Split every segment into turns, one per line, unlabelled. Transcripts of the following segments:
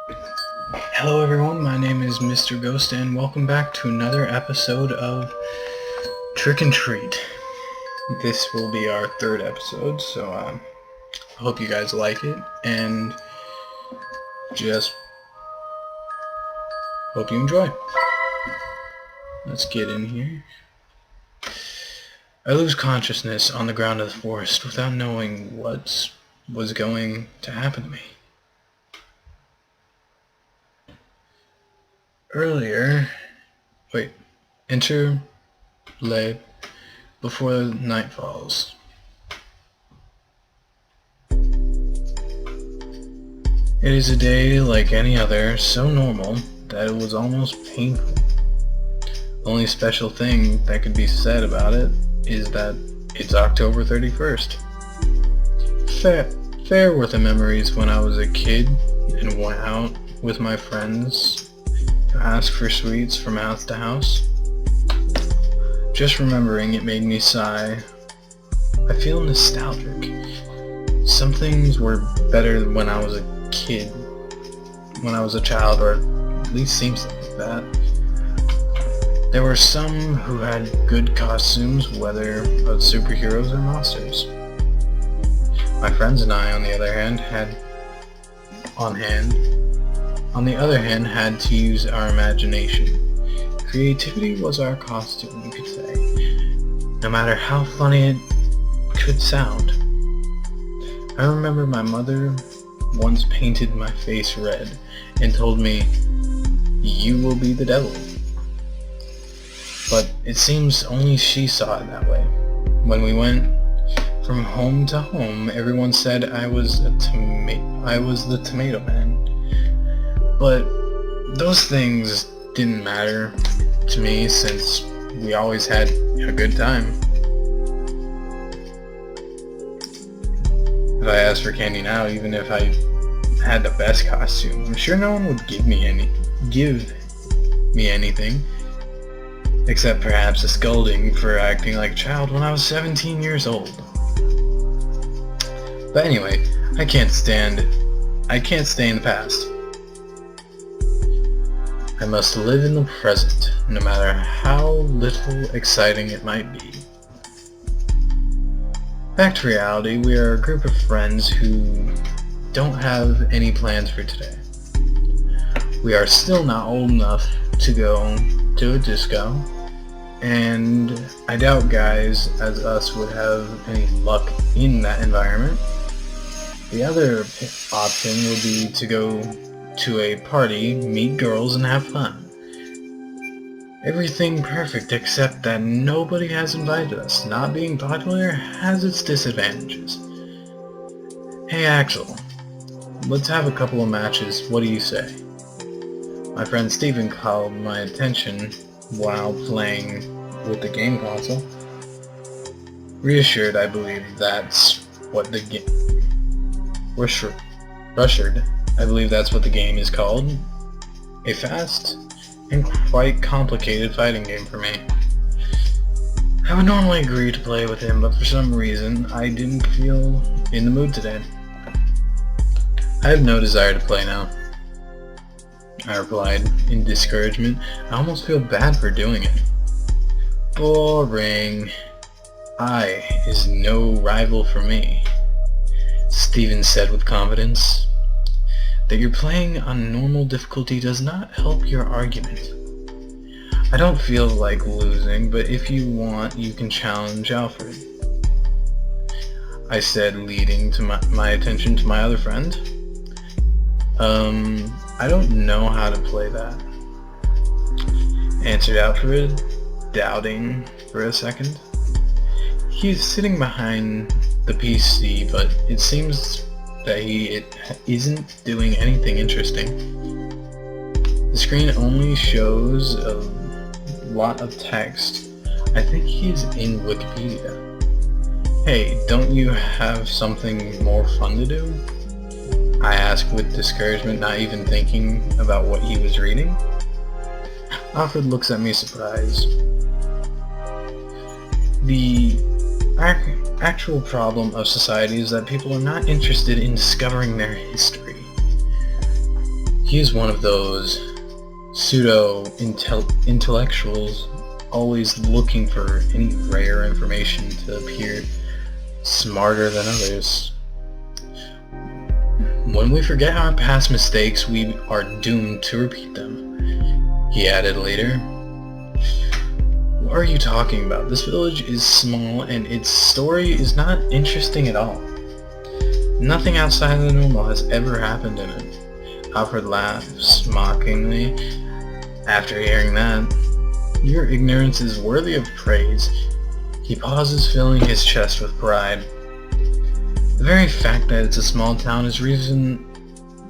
Hello everyone, my name is Mr. Ghost and welcome back to another episode of Trick and Treat. This will be our third episode, so I hope you guys like it and just hope you enjoy. Let's get in here. I lose consciousness on the ground of the forest without knowing what was going to happen to me. Enter late before the night falls. It is a day like any other, so normal that it was almost painful. The only special thing that could be said about it is that it's October 31st. Fair were the memories when I was a kid and went out with my friends to ask for sweets from house to house. Just remembering it made me sigh. I feel nostalgic. Some things were better when I was a kid, when I was a child, or at least seems like that. There were some who had good costumes, whether of superheroes or monsters. My friends and I, on the other hand, had to use our imagination. Creativity was our costume, you could say, no matter how funny it could sound. I remember my mother once painted my face red and told me, "You will be the devil." But it seems only she saw it that way. When we went from home to home, everyone said I was the tomato man. But those things didn't matter to me since we always had a good time. If I asked for candy now, even if I had the best costume, I'm sure no one would give me anything, except perhaps a scolding for acting like a child when I was 17 years old. But anyway, I can't stay in the past. I must live in the present, no matter how little exciting it might be. Back to reality, we are a group of friends who don't have any plans for today. We are still not old enough to go to a disco, and I doubt guys as us would have any luck in that environment. The other option would be to go to a party, meet girls, and have fun. Everything perfect except that nobody has invited us. Not being popular has its disadvantages. Hey Axel, let's have a couple of matches, what do you say? My friend Steven called my attention while playing with the game console. Reassured, I believe that's what the game... Rushered, I believe that's what the game is called. A fast and quite complicated fighting game for me. I would normally agree to play with him, but for some reason I didn't feel in the mood today. I have no desire to play now, I replied in discouragement. I almost feel bad for doing it. Boring. I is no rival for me, Steven said with confidence. That you're playing on normal difficulty does not help your argument. I don't feel like losing, but if you want, you can challenge Alfred, I said, leading to my attention to my other friend. I don't know how to play that, answered Alfred, doubting for a second. He's sitting behind the PC, but it seems that he isn't doing anything interesting. The screen only shows a lot of text. I think he's in Wikipedia. Hey, don't you have something more fun to do? I asked with discouragement, not even thinking about what he was reading. Alfred looks at me surprised. The actual problem of society is that people are not interested in discovering their history. He is one of those pseudo-intellectuals always looking for any rare information to appear smarter than others. When we forget our past mistakes, we are doomed to repeat them, he added later. What are you talking about? This village is small and its story is not interesting at all. Nothing outside of the normal has ever happened in it. Alfred laughs mockingly after hearing that. Your ignorance is worthy of praise. He pauses, filling his chest with pride. The very fact that it's a small town is the reason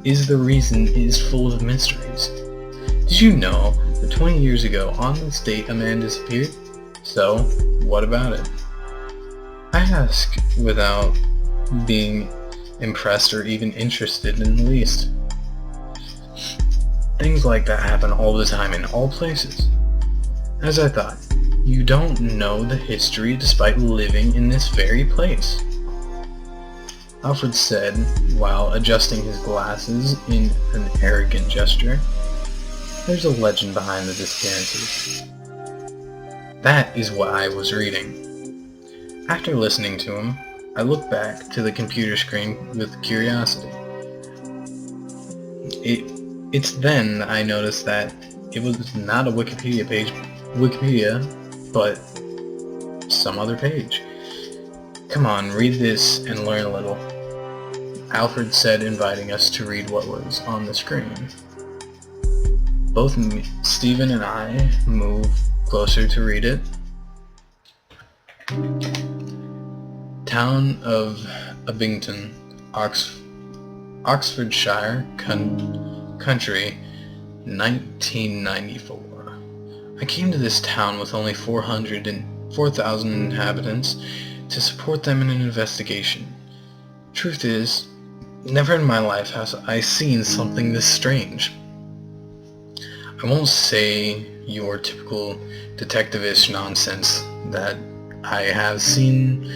it is full of mysteries. Did you know that 20 years ago on this date a man disappeared? So, what about it? I ask without being impressed or even interested in the least. Things like that happen all the time in all places. As I thought, you don't know the history despite living in this very place, Alfred said while adjusting his glasses in an arrogant gesture. There's a legend behind the disappearances. That is what I was reading. After listening to him, I looked back to the computer screen with curiosity. It's then I noticed that it was not a Wikipedia, but some other page. Come on, read this and learn a little, Alfred said, inviting us to read what was on the screen. Both Stephen and I moved closer to read it. Town of Abington, Oxfordshire country, 1994. I came to this town with only 4,000 inhabitants to support them in an investigation. Truth is, never in my life have I seen something this strange. I won't say your typical detective-ish nonsense that I have seen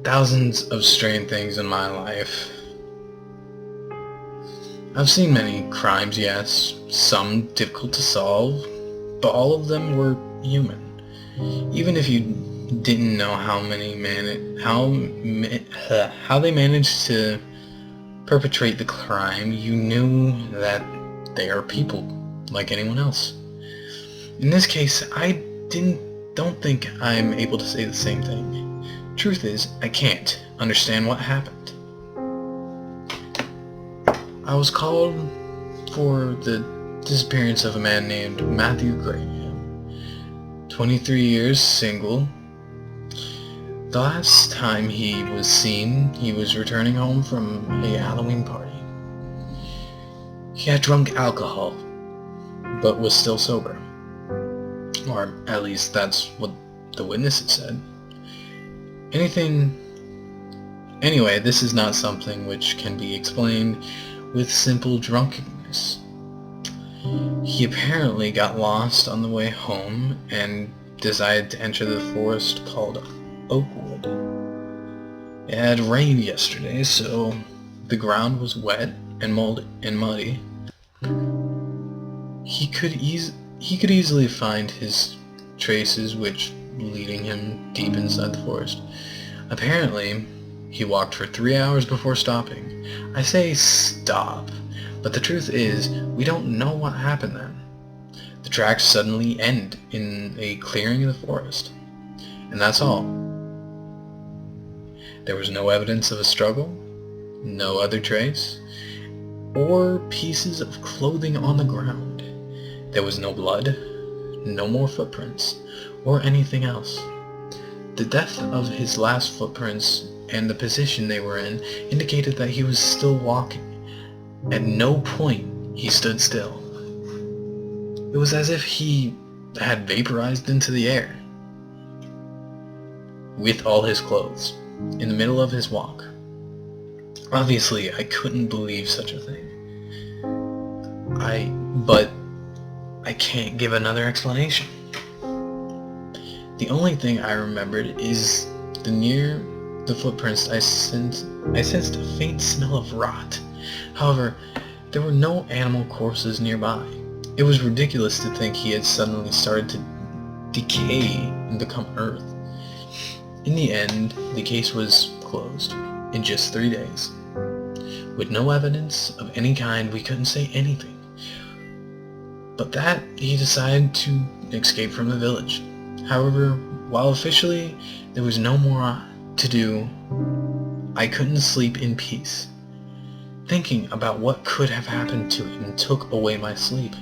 thousands of strange things in my life. I've seen many crimes, yes, some difficult to solve, but all of them were human. Even if you didn't know how they managed to perpetrate the crime, you knew that they are people like anyone else. In this case, I don't think I'm able to say the same thing. Truth is, I can't understand what happened. I was called for the disappearance of a man named Matthew Graham, 23 years, single. The last time he was seen, he was returning home from a Halloween party. He had drunk alcohol, but was still sober. Or at least that's what the witnesses said. Anyway, this is not something which can be explained with simple drunkenness. He apparently got lost on the way home and decided to enter the forest called Oakwood. It had rained yesterday, so the ground was wet and muddy. He could easily find his traces, which leading him deep inside the forest. Apparently, he walked for 3 hours before stopping. I say stop, but the truth is, we don't know what happened then. The tracks suddenly end in a clearing in the forest, and that's all. There was no evidence of a struggle, no other trace, or pieces of clothing on the ground. There was no blood, no more footprints, or anything else. The depth of his last footprints and the position they were in indicated that he was still walking. At no point he stood still. It was as if he had vaporized into the air. With all his clothes, in the middle of his walk. Obviously, I couldn't believe such a thing. But I can't give another explanation. The only thing I remembered is near the footprints I sensed a faint smell of rot. However, There were no animal corpses nearby. It was ridiculous to think he had suddenly started to decay and become earth. In the end, the case was closed in just 3 days. With no evidence of any kind, we couldn't say anything. But that he decided to escape from the village. However, while officially there was no more to do, I couldn't sleep in peace. Thinking about what could have happened to him took away my sleep.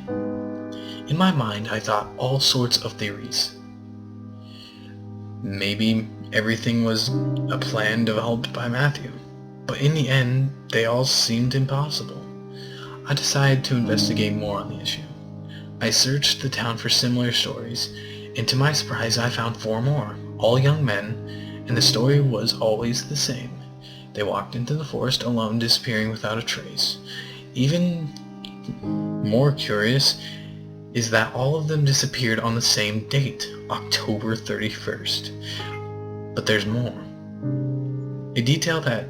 In my mind, I thought all sorts of theories. Maybe everything was a plan developed by Matthew, but in the end, they all seemed impossible. I decided to investigate more on the issue. I searched the town for similar stories, and to my surprise, I found 4 more, all young men, and the story was always the same. They walked into the forest alone, disappearing without a trace. Even more curious is that all of them disappeared on the same date, October 31st. But there's more. A detail that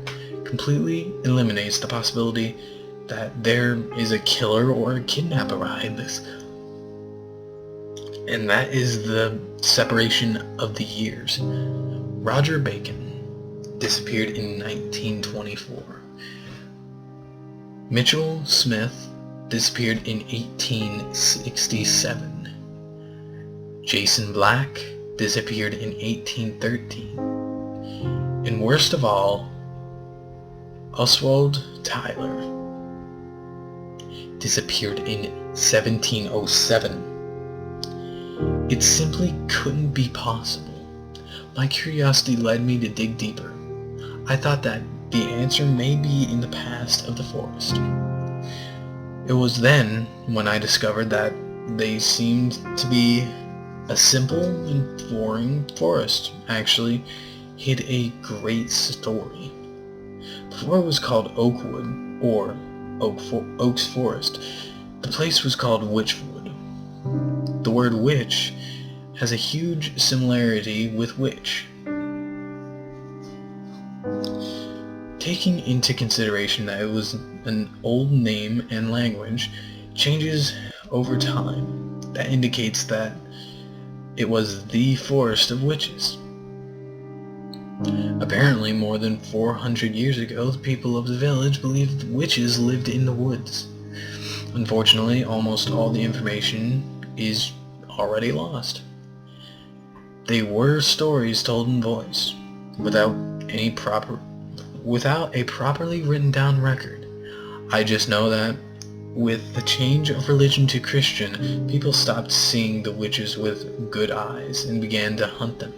completely eliminates the possibility that there is a killer or a kidnapper behind this. And that is the separation of the years. Roger Bacon disappeared in 1924. Mitchell Smith disappeared in 1867. Jason Black disappeared in 1813. And worst of all, Oswald Tyler disappeared in 1707. It simply couldn't be possible. My curiosity led me to dig deeper. I thought that the answer may be in the past of the forest. It was then when I discovered that they seemed to be a simple and boring forest actually hid a great story. Before it was called Oakwood or Oaks Forest, the place was called Witchwood. The word witch has a huge similarity with witch. Taking into consideration that it was an old name and language changes over time, that indicates that it was the forest of witches. Apparently, more than 400 years ago, the people of the village believed witches lived in the woods. Unfortunately, almost all the information is already lost. They were stories told in voice, without a properly written down record. I just know that with the change of religion to Christian, people stopped seeing the witches with good eyes and began to hunt them.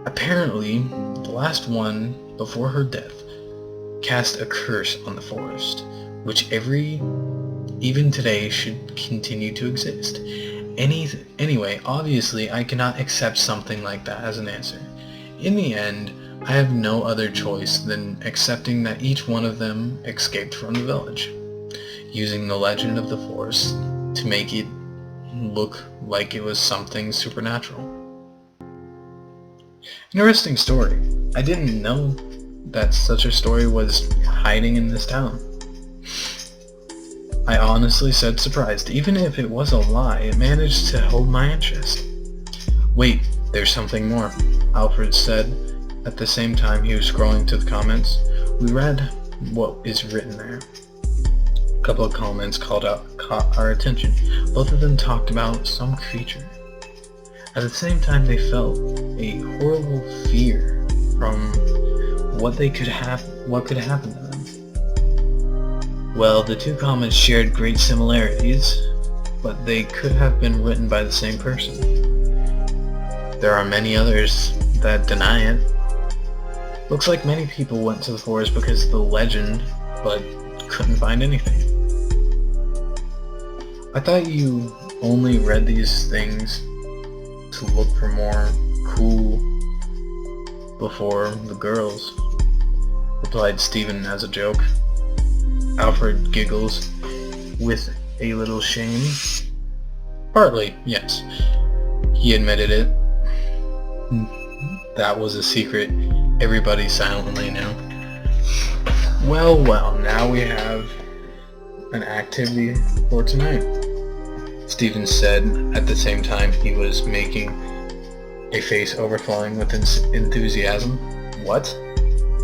Apparently, the last one, before her death, cast a curse on the forest, which even today should continue to exist. Anyway, obviously, I cannot accept something like that as an answer. In the end, I have no other choice than accepting that each one of them escaped from the village, using the legend of the forest to make it look like it was something supernatural. Interesting story. I didn't know that such a story was hiding in this town. I honestly said surprised. Even if it was a lie, it managed to hold my interest. Wait, there's something more, Alfred said at the same time he was scrolling to the comments. We read what is written there. A couple of comments caught our attention. Both of them talked about some creature. At the same time, they felt a horrible fear from what could happen to them. Well, the 2 comments shared great similarities, but they could have been written by the same person. There are many others that deny it. Looks like many people went to the forest because of the legend, but couldn't find anything. I thought you only read these things to look for more cool before the girls, replied Stephen as a joke. Alfred giggles with a little shame. Partly, yes. He admitted it. That was a secret everybody silently knew. Well, now we have an activity for tonight? Stephen said at the same time he was making a face overflowing with enthusiasm. What?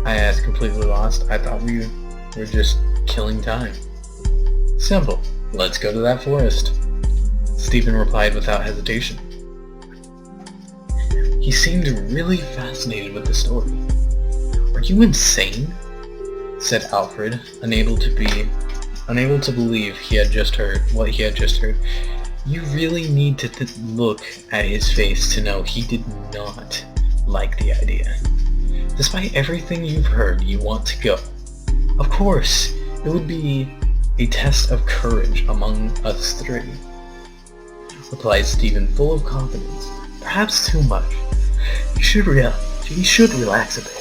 I asked, completely lost. I thought we were just killing time. Simple. Let's go to that forest. Stephen replied without hesitation. He seemed really fascinated with the story. Are you insane? Said Alfred, unable to believe he had just heard what he had just heard. You really need to look at his face to know he did not like the idea. Despite everything you've heard, you want to go. Of course, it would be a test of courage among us three, replied Stephen, full of confidence. Perhaps too much. You should relax a bit.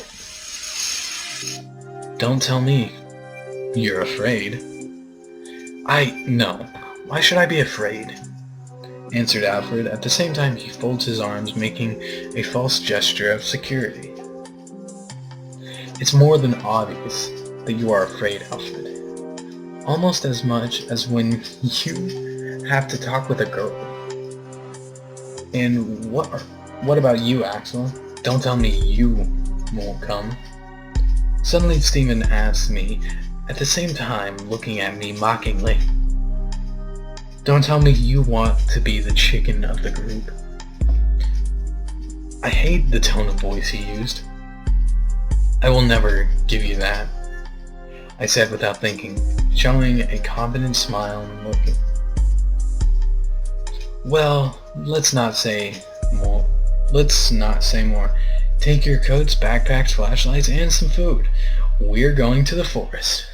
Don't tell me you're afraid. No. Why should I be afraid? Answered Alfred. At the same time, he folds his arms, making a false gesture of security. It's more than obvious that you are afraid, Alfred. Almost as much as when you have to talk with a girl. And what about you, Axel? Don't tell me you won't come. Suddenly Stephen asked me, at the same time looking at me mockingly. Don't tell me you want to be the chicken of the group. I hate the tone of voice he used. I will never give you that, I said without thinking, showing a confident smile and looking. Well, let's not say more. Take your coats, backpacks, flashlights, and some food. We're going to the forest.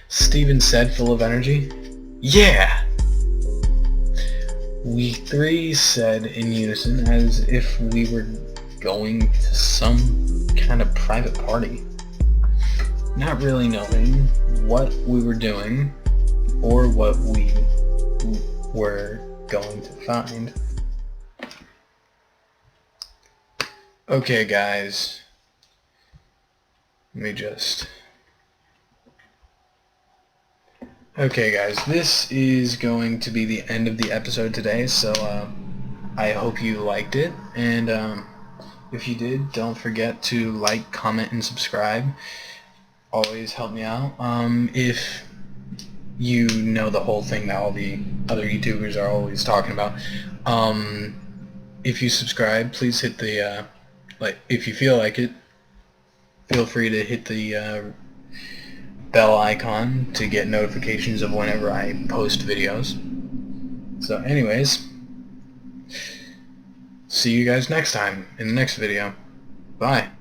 Stephen said, full of energy. Yeah! We three said in unison, as if we were going to some kind of private party. Not really knowing what we were doing or what we were going to find. Okay, guys. Okay, guys, this is going to be the end of the episode today, so I hope you liked it, and if you did, don't forget to like, comment, and subscribe. Always help me out. If you know the whole thing that all the other YouTubers are always talking about, if you subscribe, please hit the if you feel like it, feel free to hit the bell icon to get notifications of whenever I post videos. So anyways, see you guys next time in the next video. Bye.